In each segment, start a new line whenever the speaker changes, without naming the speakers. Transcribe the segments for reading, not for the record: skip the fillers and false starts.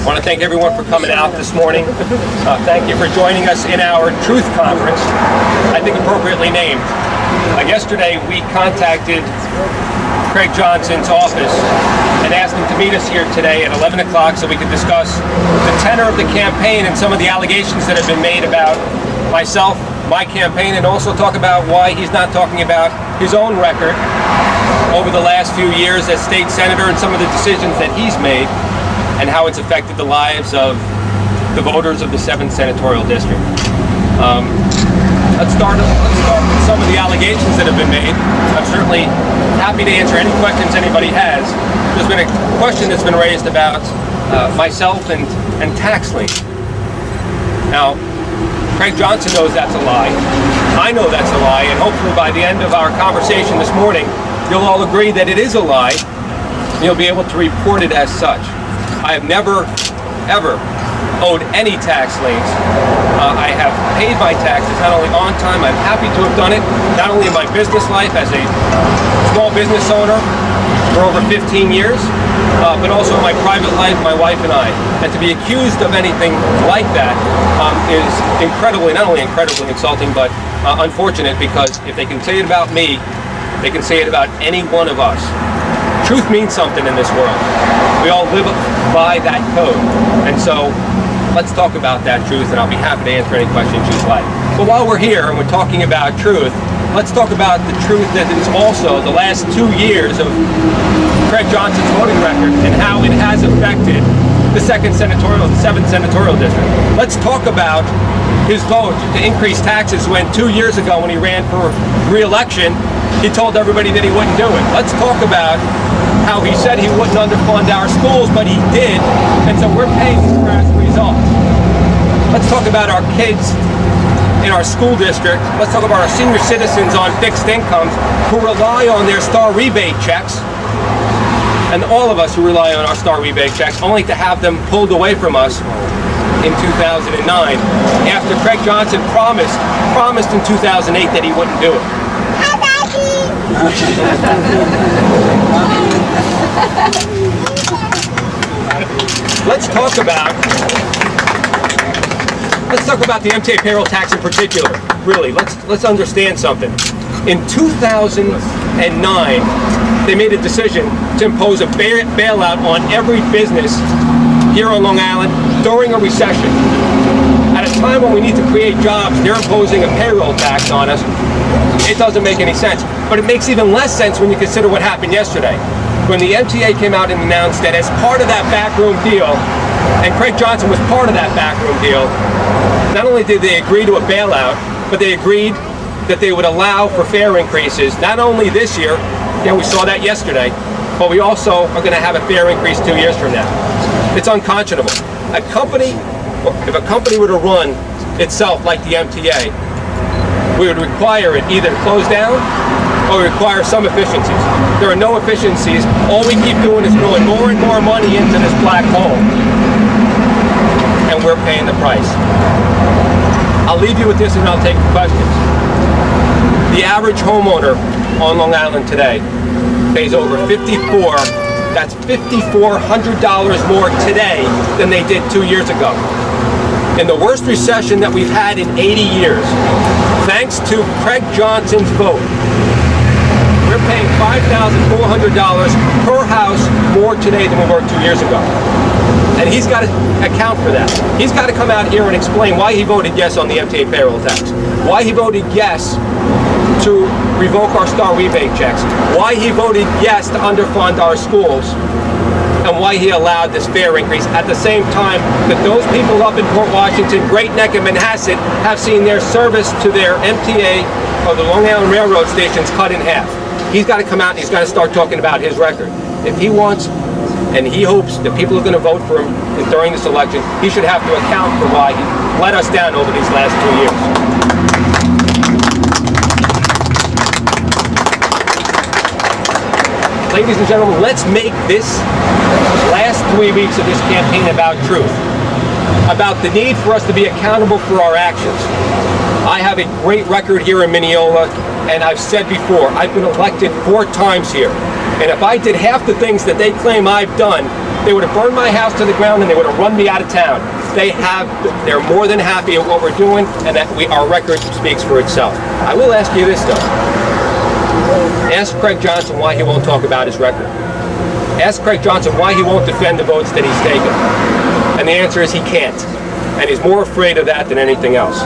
I want to thank everyone for coming out this morning. Thank you for joining us in our Truth Conference, I think appropriately named. Yesterday we contacted Craig Johnson's office and asked him to meet us here today at 11 o'clock so we could discuss the tenor of the campaign and some of the allegations that have been made about myself, my campaign, and also talk about why he's not talking about his own record over the last few years as state senator and some of the decisions that he's made and how it's affected the lives of the voters of the 7th Senatorial District. Let's start with some of the allegations that have been made. I'm certainly happy to answer any questions anybody has. There's been a question that's been raised about myself and tax lien. Now, Craig Johnson knows that's a lie. I know that's a lie, and hopefully by the end of our conversation this morning, you'll all agree that it is a lie, and you'll be able to report it as such. I have never, ever owed any tax liens. I have paid my taxes not only on time, I'm happy to have done it, not only in my business life as a small business owner for over 15 years, but also in my private life, my wife and I. And to be accused of anything like that is incredibly, not only incredibly insulting, but unfortunate, because if they can say it about me, they can say it about any one of us. Truth means something in this world. We all live by that code. And so let's talk about that truth, and I'll be happy to answer any questions you'd like. But while we're here and we're talking about truth, let's talk about the truth that is also the last 2 years of Craig Johnson's voting record and how it has affected the 7th Senatorial District. Let's talk about his vote to increase taxes when 2 years ago, when he ran for re-election, he told everybody that he wouldn't do it. Let's talk about how he said he wouldn't underfund our schools, but he did, and so we're paying for as a result. Let's talk about our kids in our school district. Let's talk about our senior citizens on fixed incomes who rely on their star rebate checks, and all of us who rely on our star rebate checks, only to have them pulled away from us in 2009 after Craig Johnson promised in 2008 that he wouldn't do it. Let's talk about the MTA payroll tax in particular. Really, let's understand something. In 2009, they made a decision to impose a bailout on every business here on Long Island during a recession. At a time when we need to create jobs, they're imposing a payroll tax on us. It doesn't make any sense. But it makes even less sense when you consider what happened yesterday, when the MTA came out and announced that as part of that backroom deal, and Craig Johnson was part of that backroom deal, not only did they agree to a bailout, but they agreed that they would allow for fare increases, not only this year, we saw that yesterday, but we also are going to have a fare increase 2 years from now. It's unconscionable. If a company were to run itself like the MTA, we would require it either to close down or require some efficiencies. There are no efficiencies. All we keep doing is throwing more and more money into this black hole, and we're paying the price. I'll leave you with this and I'll take questions. The average homeowner on Long Island today pays over that's $5,400 more today than they did 2 years ago. In the worst recession that we've had in 80 years, thanks to Craig Johnson's vote, we're paying $5,400 per house more today than we were 2 years ago. And he's got to account for that. He's got to come out here and explain why he voted yes on the MTA payroll tax, why he voted yes to revoke our star rebate checks, why he voted yes to underfund our schools, and why he allowed this fare increase at the same time that those people up in Port Washington, Great Neck, and Manhasset have seen their service to their MTA or the Long Island Railroad stations cut in half. He's got to come out and he's got to start talking about his record. If he wants and he hopes that people are going to vote for him during this election, he should have to account for why he let us down over these last 2 years. Ladies and gentlemen, let's make this last 3 weeks of this campaign about truth, about the need for us to be accountable for our actions. I have a great record here in Mineola, and I've said before, I've been elected 4 times here. And if I did half the things that they claim I've done, They would have burned my house to the ground and they would have run me out of town. They're more than happy at what we're doing, and that our record speaks for itself. I will ask you this though. Ask Craig Johnson why he won't talk about his record. Ask Craig Johnson why he won't defend the votes that he's taken. And the answer is he can't. And he's more afraid of that than anything else.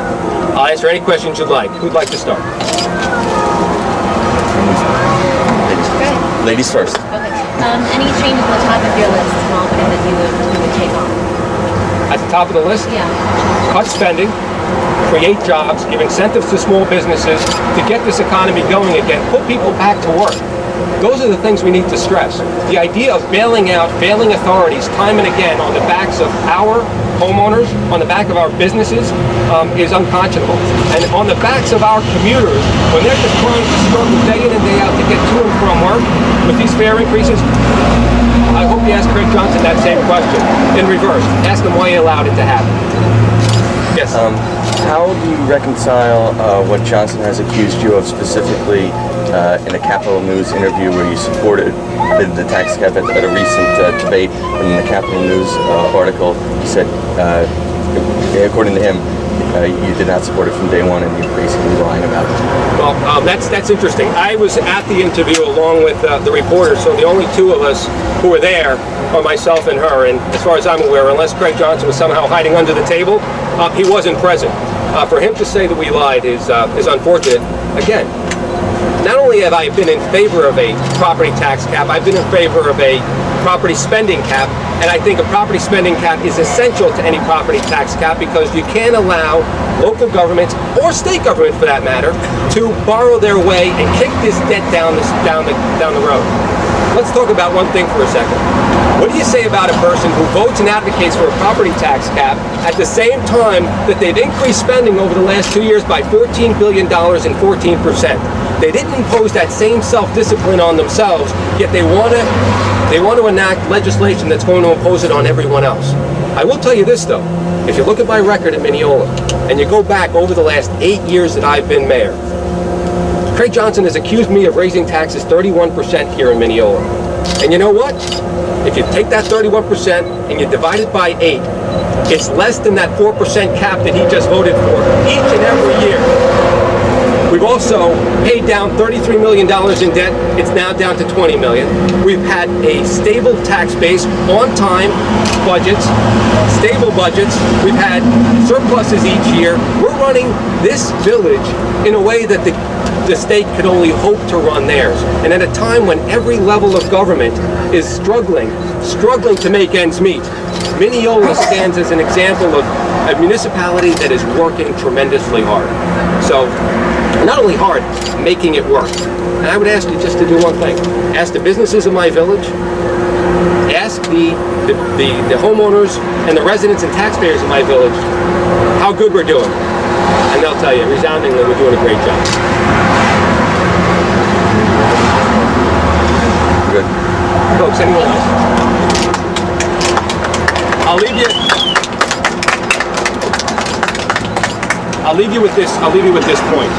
I'll answer any questions you'd like. Who'd like to start?
Ladies first.
Okay. Any changes at the top of your list, Malcolm, that you would take on?
At the top of the list?
Yeah.
Cut spending, create jobs, give incentives to small businesses to get this economy going again, put people back to work. Those are the things we need to stress. The idea of bailing out failing authorities time and again on the backs of our homeowners, on the back of our businesses, is unconscionable. And on the backs of our commuters, when they're just trying to struggle day in and day out to get to and from work with these fare increases, I hope you ask Craig Johnson that same question in reverse. Ask him why he allowed it to happen. Yes.
How do you reconcile what Johnson has accused you of specifically in a Capital News interview where you supported the tax cap at a recent debate, and in the Capital News article he said, according to him, you did not support it from day one, and you're basically lying about it.
Well, that's interesting. I was at the interview along with the reporter, so the only two of us who were there are myself and her. And as far as I'm aware, unless Craig Johnson was somehow hiding under the table, he wasn't present. For him to say that we lied is unfortunate. Again, not only have I been in favor of a property tax cap, I've been in favor of a property spending cap, and I think a property spending cap is essential to any property tax cap because you can't allow local governments, or state government for that matter, to borrow their way and kick this debt down the road. Let's talk about one thing for a second. What do you say about a person who votes and advocates for a property tax cap at the same time that they've increased spending over the last 2 years by $14 billion and 14%? They didn't impose that same self-discipline on themselves, yet they want to enact legislation that's going to impose it on everyone else. I will tell you this though, if you look at my record at Mineola, and you go back over the last 8 years that I've been mayor, Craig Johnson has accused me of raising taxes 31% here in Mineola. And you know what? If you take that 31% and you divide it by 8, it's less than that 4% cap that he just voted for each and every year. We've also paid down $33 million in debt. It's now down to $20 million. We've had a stable tax base, on-time budgets, stable budgets. We've had surpluses each year. We're running this village in a way that the state could only hope to run theirs. And at a time when every level of government is struggling to make ends meet, Mineola stands as an example of a municipality that is working tremendously hard. So, not only hard, making it work. And I would ask you just to do one thing. Ask the businesses in my village, ask the homeowners and the residents and taxpayers in my village how good we're doing. And they'll tell you resoundingly we're doing a great job.
Good.
Folks, anyone else? I'll leave you with this point.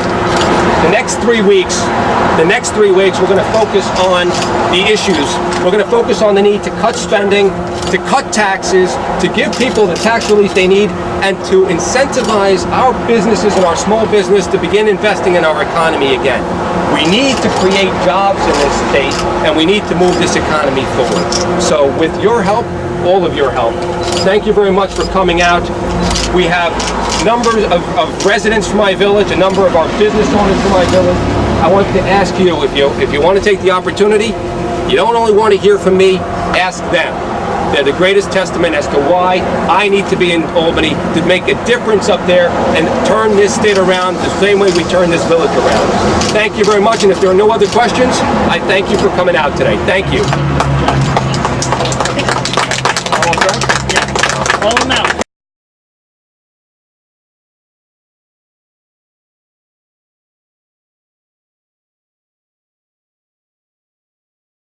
The next 3 weeks, we're going to focus on the issues. We're going to focus on the need to cut spending, to cut taxes, to give people the tax relief they need, and to incentivize our businesses and our small business to begin investing in our economy again. We need to create jobs in this state, and we need to move this economy forward. So with your help, all of your help, thank you very much for coming out. We have numbers of residents from my village, a number of our business owners from my village. I want to ask you, if you want to take the opportunity, you don't only want to hear from me, ask them. They're the greatest testament as to why I need to be in Albany to make a difference up there and turn this state around the same way we turn this village around. Thank you very much, and if there are no other questions, I thank you for coming out today. Thank you.
Call them out.